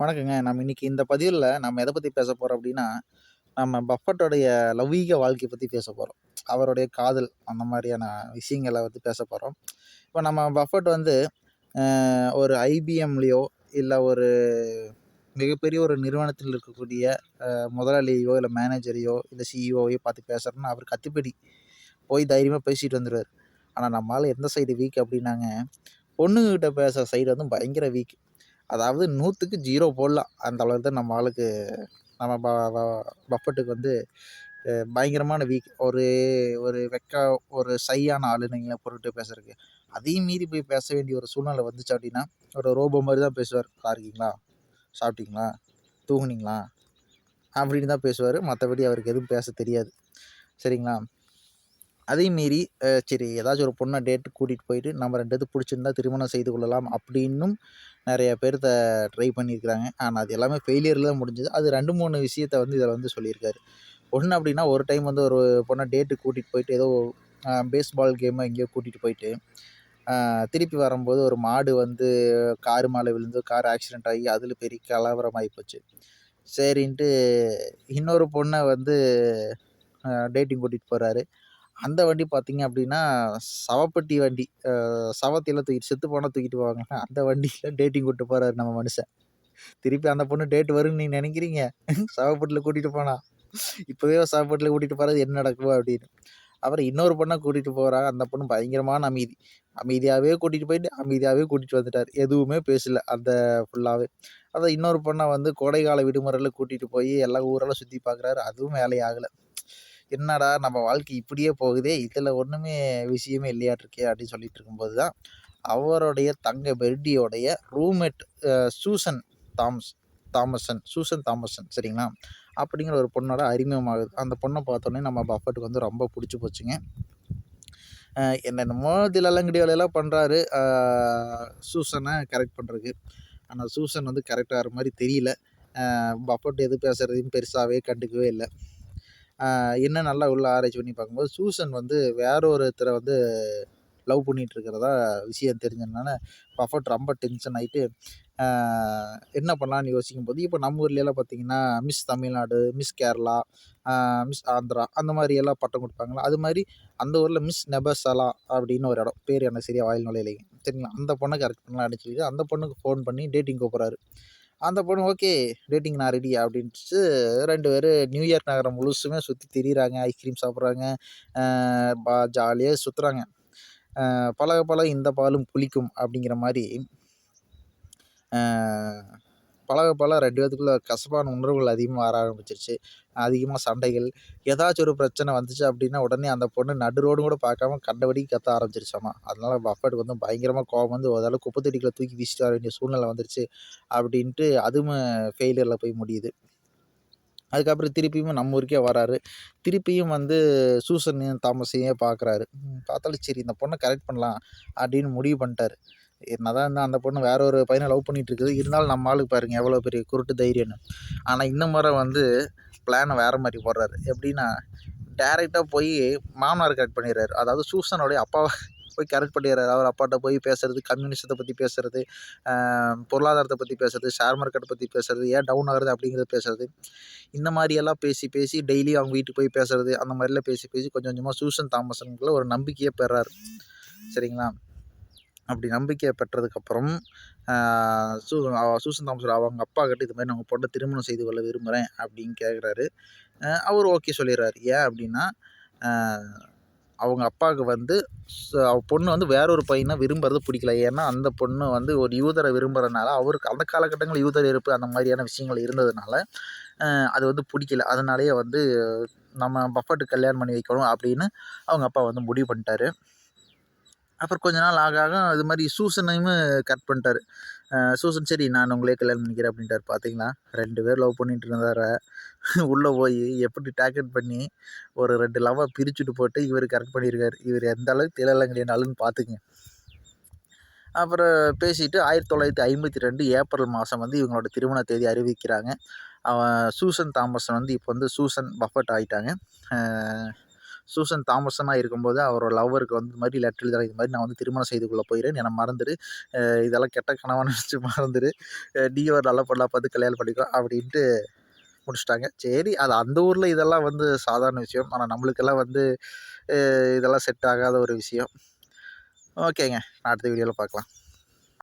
வணக்கங்க. நம்ம இன்னைக்கு இந்த பதிவுல நம்ம எத பத்தி பேச போறோம் அப்டின்னா, நம்ம பஃபட்டோடைய லௌகீக வாழ்க்கைய பத்தி பேச போறோம். அவருடைய காதல் அந்த மாரியான விஷயங்கள வந்து பேச போறோம். இப்ப நம்ம பஃபட் வந்து ஒரு ஐபிஎம்லயோ இல்ல ஒரு மிகப்பெரிய ஒரு நிறுவனத்தில் இருக்கக்கூடிய முதலாளியையோ, இல்ல மேனேஜரையோ, இல்ல சிஇஓவையோ பார்த்து பேசுறோம்னா, அவரு கத்திப்பிடி போய் தைரியமா பேசிட்டு வந்துருவாரு. ஆனா நம்ம ஆளு எந்த சைடு வீக் அப்டின்னாங்க, பொண்ணுங்ககிட்ட பேசுற சைடு வந்து பயங்கர வீக். அதாவது 100க்கு 0 போடலாம். அந்த அளவுக்கு தான் நம்ம ஆளுக்கு நம்ம ப ப பஃபட்டுக்கு வந்து பயங்கரமான வீக். ஒரு ஒரு ஒரு ஷையான ஆளுன்னு வைங்களேன் பொருட்டு பேசுறதுக்கு. அதையும் மீறி போய் பேச வேண்டிய ஒரு சூழ்நிலை வந்துச்சு அப்டின்னா, ஒரு ரோபோ மாரி தான் பேசுவாரு. "நல்லா இருக்கீங்களா? சாப்பிட்டீங்களா? தூங்குனீங்களா?" அப்படின்னு தான் பேசுவாரு. மத்தபடி அவருக்கு எதுவும் பேச தெரியாது. சரிங்களா? அதையும் மீறி சரி ஏதாச்சும் ஒரு பொண்ண டேட்டுக்கு கூட்டிட்டு போயிட்டு, நம்ம 2 பேத்துக்கு புடிச்சிருந்தா திருமணம் செய்து கொள்ளலாம் அப்படின்னும் நெறைய பேர்த்த ட்ரை பண்ணியிருக்கிறாங்க. ஆனா அது எல்லாமே ஃபெயிலியர்ல தான் முடிஞ்சது. அது 2, 3 விஷயத்த வந்து இதில வந்து சொல்லியிருக்காரு. ஒண்ணு அப்படின்னா, ஒரு டைம் வந்து ஒரு பொண்ண டேட்டுக்கு கூட்டிட்டு போயிட்டு ஏதோ பேஸ்பால் கேமோ எங்கேயோ கூட்டிட்டு போயிட்டு, திருப்பி வரும்போது ஒரு மாடு வந்து காரு மேல விழுந்து கார் ஆக்சிடென்ட் ஆகி அதில பெரிய கலவரம் ஆயிப்போச்சு. சரின்ட்டு இன்னொரு பொண்ண வந்து டேட்டிங் கூட்டிட்டு போறாரு. அந்த வண்டி பார்த்தீங்க அப்டின்னா, சவப்பெட்டி வண்டி. சவத்தைலாம் தூக்கிட்டு செத்து போனா தூக்கிட்டு போவாங்கல்ல, அந்த வண்டில டேட்டிங் கூட்டு போறாரு நம்ம மனுஷன். திருப்பி அந்த பொண்ணு டேட் வரும்னு நீங்க நெனைக்கிறீங்க? சவப்பெட்டில கூட்டிட்டு போனா. இப்பவே சவப்பெட்டில கூட்டிட்டு போறது என்ன நடக்கும் அப்டின்னு. அப்புறம் இன்னொரு பொண்ண கூட்டிட்டு போறாங்க. அந்த பொண்ணு பயங்கரமான அமைதி. அமைதியாவே கூட்டிட்டு போயிட்டு, அமைதியாவே கூட்டிட்டு வந்துட்டாரு. எதுவுமே பேசல அந்த ஃபுல்லாவே. அதான் இன்னொரு பொண்ண வந்து கோடைக்கால விடுமுறையில கூட்டிட்டு போய் எல்லா ஊரெல்லாம் சுத்தி பார்க்குறாரு. அதுவும் வேலை ஆகல. என்னடா நம்ம வாழ்க்கை இப்படியே போகுதே! இதுல ஒண்ணுமே விஷயமே இல்லையாட்ருக்கே! அப்படின்னு சொல்லிட்டு இருக்கும்போது தான், அவருடைய தங்கை பெர்டியோடைய ரூம்மேட் சூசன் தாம்ஸ் சூசன் தாமசன் சரிங்களா? அப்படிங்கிற ஒரு பொண்ணோட அறிமுகமாகுது. அந்த பொண்ண பார்த்தோனே நம்ம பஃபட்டுக்கு வந்து ரொம்ப புடிச்சு போச்சுங்க. என்னென்னமோ தில்லாலங்கடி வேலையெல்லாம் பண்றாரு. சூசன கரெக்ட் பண்றதுக்கு. ஆனா சூசன் வந்து கரெக்ட் ஆகுற மாரி தெரியல. பஃபட் எது பேசுறதையும் பெருசாவே கண்டுக்கவே இல்ல. என்ன நல்லா உள்ள ஆராய்ச்சி பண்ணி பார்க்கும்போது, சூசன் வந்து வேற ஒருத்தர வந்து லவ் பண்ணிட்டு இருக்கிறதா விஷயம் தெரிஞ்சதுனால, பஃபட் ரொம்ப டென்ஷன் ஆயிட்டு, ஆ என்ன பண்ணலான்னு யோசிக்கும்போது, இப்ப நம்ம ஊர்லலாம் பார்த்தீங்கன்னா, மிஸ் தமிழ்நாடு, மிஸ் கேரளா, ஆ மிஸ் ஆந்திரா அந்த மாரி எல்லாம் பட்டம் குடுப்பாங்கல்ல. அது மாரி அந்த ஊர்ல மிஸ் நெபசலா அப்படின்னு ஒரு இடம். பேர் எனக்கு சரியா வாயில நுழையலைங்க. சரிங்களா? அந்த பொண்ண கரெக்ட் பண்ணலாம் அப்படின்னு சொல்லிட்டு, அந்த பொண்ணுக்கு ஃபோன் பண்ணி டேட்டிங் கூப்புடுறாரு. அந்த பொண்ணு ஓகே. டேட்டிங் நான் ரெடி அப்டின்ட்டு 2 பேரும் நியூயார்க் நகரம் முழுசுமே சுத்தி திரியிறாங்க. ஐஸ்கிரீம் சாப்பிடுறாங்க. அ ஜாலியா சுத்துறாங்க. பழக பழக இந்த பாலும் புளிக்கும் அப்டிங்கிற மாரி, அ பழக பழக 2 பேத்துக்குள்ள கசப்பான உணர்வுகள் அதிகமா வர ஆரம்பிச்சுருச்சு. அதிகமா சண்டைகள். ஏதாச்சும் ஒரு பிரச்சனை வந்துச்சு அப்டின்னா, உடனே அந்த பொண்ணு நடு ரோடு கூட பார்க்காம கண்டபடிக்கு கத்த ஆரம்பிச்சுருச்சாமா. அதனால பஃபேட்க்கு வந்து பயங்கரமா கோவம் வந்து ஒரு ஆள குப்பை தொட்டிக்குள்ள தூக்கி வீசிட்டு வர வேண்டிய சூழ்நிலை வந்துருச்சு. அப்டின்ட்டு அதுவும் ஃபெயிலியர்ல போய் முடியுது. அதுக்கப்புறம் திருப்பியும் நம்ம ஊருக்கே வராரு. திருப்பியும் வந்து சூசனையும், தாமஸையும் பார்க்குறாரு. பார்த்தாலும் சரி இந்த பொண்ண கரெக்ட் பண்ணலாம் அப்படின்னு முடிவு பண்ணிட்டாரு. என்னதான் இருந்தா அந்த பொண்ணு வேற ஒரு பையன லவ் பண்ணிட்டு இருக்குது. இருந்தாலும் நம்ம ஆளுக்கு பாருங்க எவ்வளோ பெரிய குருட்டு தைரியம்னு. ஆனா இந்த முறை வந்து பிளான வேற மாரி போடுறாரு. எப்படின்னா, டைரக்ட்டா போயி மாமனார கரெக்ட் பண்ணிடுறாரு. அதாவது சூசனுடைய அப்பாவ போய் கரெக்ட் பண்ணிடுறாரு. அவர் அப்பாட்ட போய் பேசுறது, கம்யூனிசத்த பத்தி பேசுறது, அ பொருளாதாரத்த பத்தி பேசுறது, ஷேர் மார்க்கெட்ட பத்தி பேசுறது, ஏன் டவுன் ஆகுது அப்படிங்கிறத பேசுறது. இந்த மாரியெல்லாம் பேசி, பேசி டெய்லி அவங்க வீட்டுக்கு போய் பேசுறது, அந்த மாரிலாம் பேசி, பேசி கொஞ்சம் கொஞ்சமா சூசன் தாமஸுக்குள்ள ஒரு நம்பிக்கைய பெறாரு. சரிங்களா? அப்படி நம்பிக்கைய பெற்றதுக்கப்புறம், ஆ சூசன் தாமஸ் அவங்க அப்பாகிட்ட இது மாரி நான் உங்க பொண்ண திருமணம் செய்து கொள்ள விரும்புறேன் அப்படின்னு கேட்குறாரு. அவரு ஓகே சொல்லிடுறாரு. ஏன் அப்படின்னா, ஆ அவங்க அப்பாவுக்கு வந்து அவ பொண்ணு வந்து வேற ஒரு பையன விரும்புறது புடிக்கல. ஏன்னா, அந்த பொண்ணு வந்து ஒரு யூதர விரும்புறனால, அவருக்கு அந்த காலகட்டங்கள்ல யூதர் இருப்பு அந்த மாரியான விஷயங்கள் இருந்ததுனால, அ அது வந்து புடிக்கல. அதனாலேயே வந்து நம்ம பஃபட்டுக்கு கல்யாணம் பண்ணி வைக்கணும் அப்படின்னு அவங்க அப்பா வந்து முடிவு பண்ணிட்டாரு. அப்புறம் கொஞ்ச நாள் ஆக ஆக இது மாரி சூசனையுமே கட் பண்ணிட்டாரு. சூசன் சரி நான் உங்களயே கல்யாணம் பண்ணிக்கிறேன் அப்படின்ட்டாரு. பார்த்தீங்களா 2 பேர் லவ் பண்ணிட்டு இருந்தவர உள்ள போயி எப்படி டார்கெட் பண்ணி ஒரு 2 லவ்வ பிரிச்சுட்டு போட்டு இவரு கரெக்ட் பண்ணியிருக்காரு. இவரு எந்த அளவுக்கு தில்லாலங்கடி ஆளுன்னு பார்த்துக்கங்க. அப்புறம் பேசிட்டு 1952 ஏப்ரல் மாசம் வந்து இவங்களோட திருமண தேதி அறிவிக்கிறாங்க. அவன் சூசன் தாமஸ் வந்து இப்ப வந்து சூசன் பஃபட் ஆயிட்டாங்க. அ சூசன் தாமஸனாக இருக்கும்போது அவரோட லவ்வருக்கு வந்து இந்த மாதிரி லெட்டர் எழுதுறாங்க, இது மாதிரி நான் வந்து திருமணம் செய்து கொள்ள போகிறேன், என்னை மறந்துடு, இதெல்லாம் கெட்ட கனவா நினச்சி மறந்துடு, நீ ஒரு நல்ல பொண்ணாக பார்த்து கல்யாணம் பண்ணிக்கோ அப்படின்ட்டு முடிச்சுட்டாங்க. சரி, அது அந்த ஊரில் இதெல்லாம் வந்து சாதாரண விஷயம். ஆனால் நம்மளுக்கெல்லாம் வந்து இதெல்லாம் செட் ஆகாத ஒரு விஷயம். ஓகேங்க. அடுத்த வீடியோவில் பார்க்கலாம்.